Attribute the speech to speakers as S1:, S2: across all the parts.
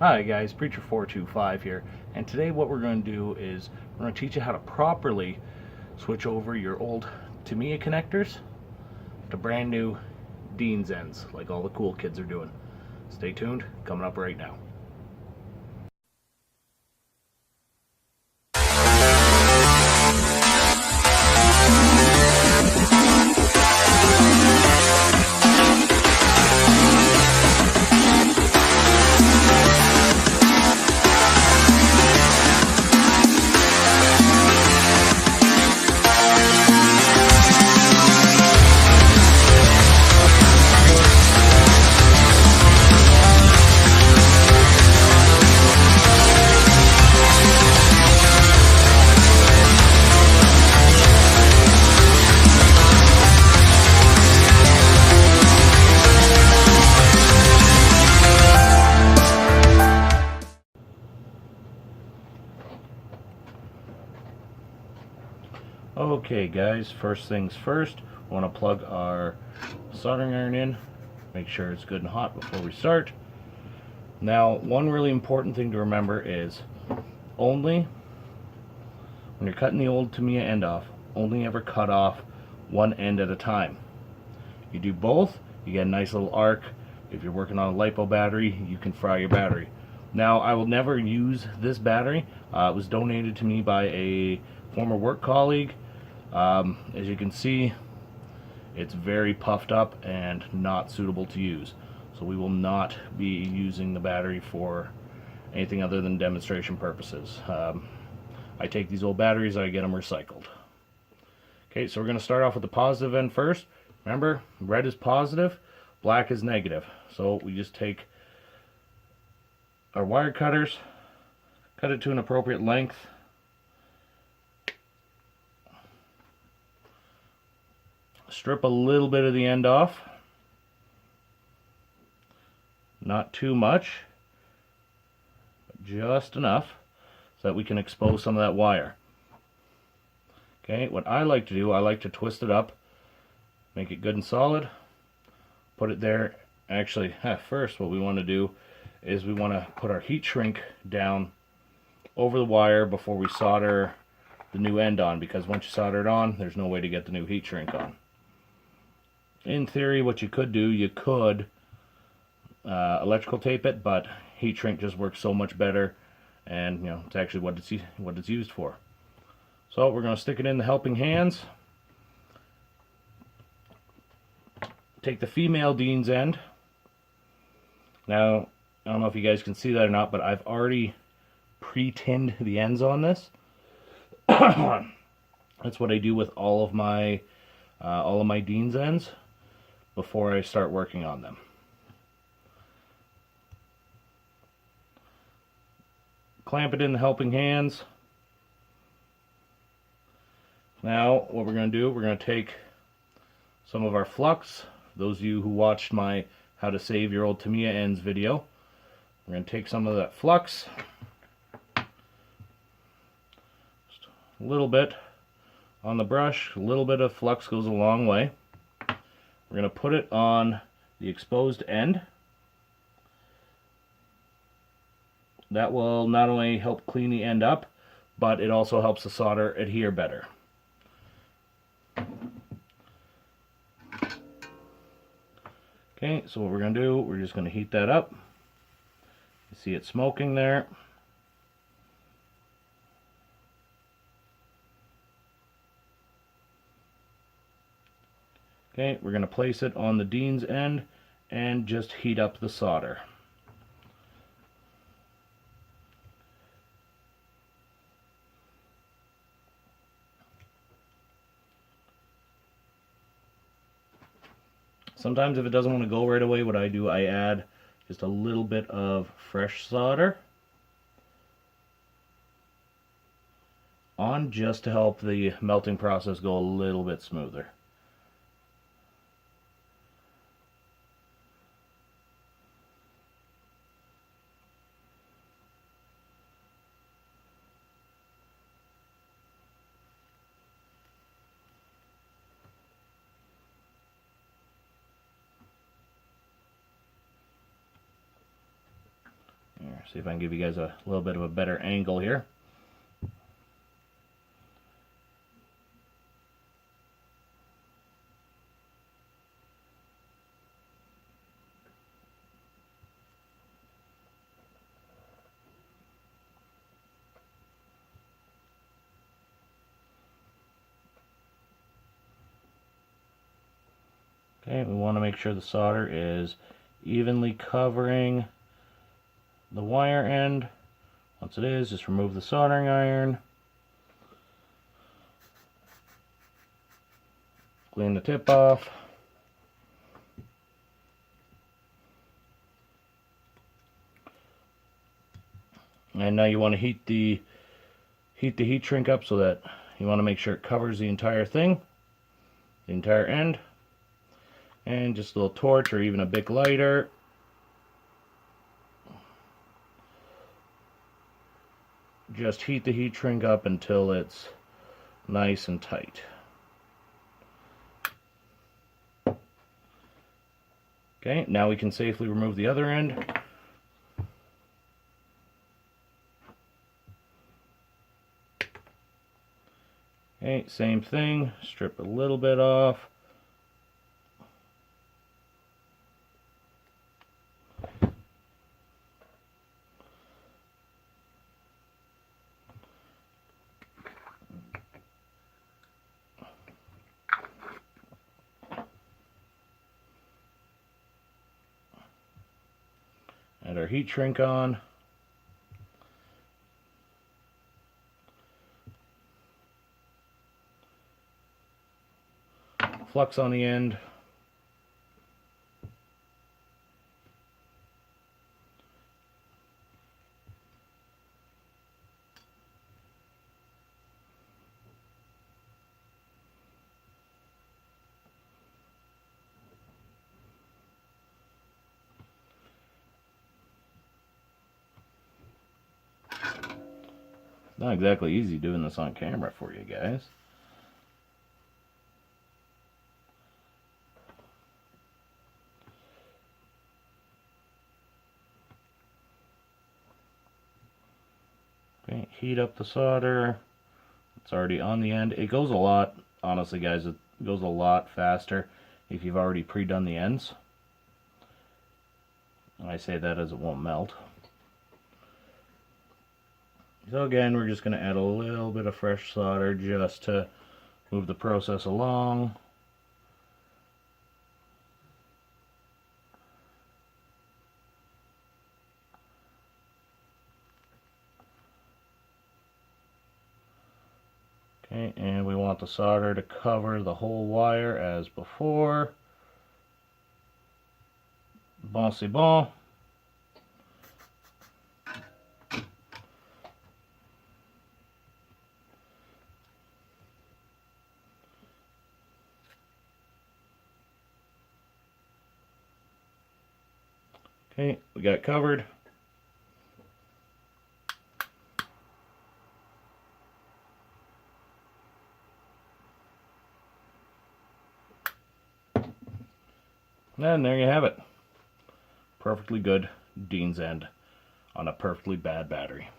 S1: Hi guys, Preacher425 here, and today what we're going to do is we're going to teach you how to properly switch over your old Tamiya connectors to brand new Dean's ends, like all the cool kids are doing. Stay tuned, coming up right now. Okay guys, first things first, we want to plug our soldering iron in, make sure it's good and hot before we start. Now, one really important thing to remember is only when you're cutting the old Tamiya end off, only ever cut off one end at a time. You do both, you get a nice little arc. If you're working on a LiPo battery, you can fry your battery. Now, I will never use this battery. It was donated to me by a former work colleague. As you can see, it's very puffed up and not suitable to use. So we will not be using the battery for anything other than demonstration purposes. I take these old batteries, I get them recycled. Okay, so we're going to start off with the positive end first. Remember, red is positive, black is negative. So we just take our wire cutters, cut it to an appropriate length. Strip a little bit of the end off. Not too much, but just enough so that we can expose some of that wire. Okay, what I like to do, I like to twist it up, make it good and solid, put it there. Actually, first what we want to do is we want to put our heat shrink down over the wire before we solder the new end on, because once you solder it on, there's no way to get the new heat shrink on. In theory, what you could do, you could electrical tape it, but heat shrink just works so much better, and you know, it's actually what it's used for. So we're going to stick it in the helping hands. Take the female Dean's end. Now, I don't know if you guys can see that or not, but I've already pre-tinned the ends on this. That's what I do with all of my Dean's ends before I start working on them. Clamp it in the helping hands. Now what we're going to do, we're going to take some of our flux. Those of you who watched my how to save your old Tamiya ends video, we're going to take some of that flux, just a little bit on the brush. A little bit of flux goes a long way. We're going to put it on the exposed end. That will not only help clean the end up, but it also helps the solder adhere better. Okay, so what we're going to do, we're just going to heat that up. You see it smoking there. Okay, we're going to place it on the Dean's end and just heat up the solder. Sometimes if it doesn't want to go right away, what I do, I add just a little bit of fresh solder on just to help the melting process go a little bit smoother. Here, see if I can give you guys a little bit of a better angle here. Okay, we want to make sure the solder is evenly covering the wire end. Once it is, just remove the soldering iron. Clean the tip off. And now you want to heat the heat shrink up so that you want to make sure it covers the entire thing, the entire end. And just a little torch or even a big lighter. Just heat the heat shrink up until it's nice and tight. Okay, now we can safely remove the other end. Okay, same thing, strip a little bit off. Add our heat shrink on. Flux on the end. Not exactly easy doing this on camera for you guys. Okay, heat up the solder. It's already on the end. It goes a lot, honestly guys, it goes a lot faster if you've already pre-done the ends. And I say that as it won't melt. So again, we're just going to add a little bit of fresh solder just to move the process along. Okay, and we want the solder to cover the whole wire as before. Bon c'est bon. Okay, we got it covered. And there you have it. Perfectly good Dean's end on a perfectly bad battery.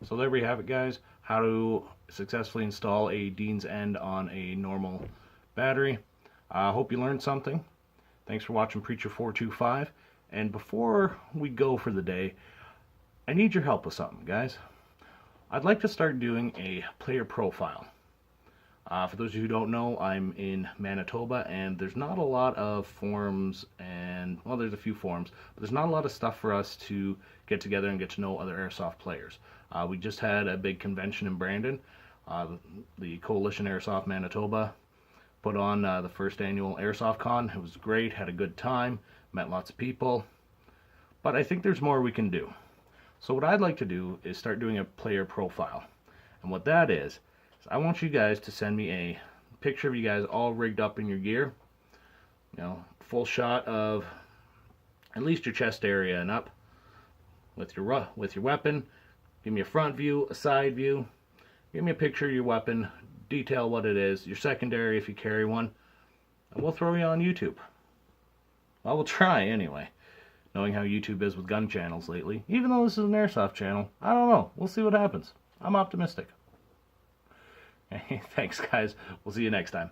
S1: So there we have it, guys. How to successfully install a Dean's end on a normal battery. I hope you learned something. Thanks for watching Preacher 425. And before we go for the day, I need your help with something, guys. I'd like to start doing a player profile. For those of you who don't know, I'm in Manitoba, and there's not a lot of forums, and, well, there's a few forums, but there's not a lot of stuff for us to get together and get to know other airsoft players. We just had a big convention in Brandon. The Coalition Airsoft Manitoba put on the first annual Airsoft Con. It was great, had a good time, met lots of people, but I think there's more we can do. So what I'd like to do is start doing a player profile. And what that is I want you guys to send me a picture of you guys all rigged up in your gear. You know, full shot of at least your chest area and up with your weapon. Give me a front view, a side view. Give me a picture of your weapon. Detail what it is. Your secondary if you carry one. and we'll throw you on YouTube. I will try anyway, knowing how YouTube is with gun channels lately. Even though this is an airsoft channel, I don't know. We'll see what happens. I'm optimistic. Thanks, guys. We'll see you next time.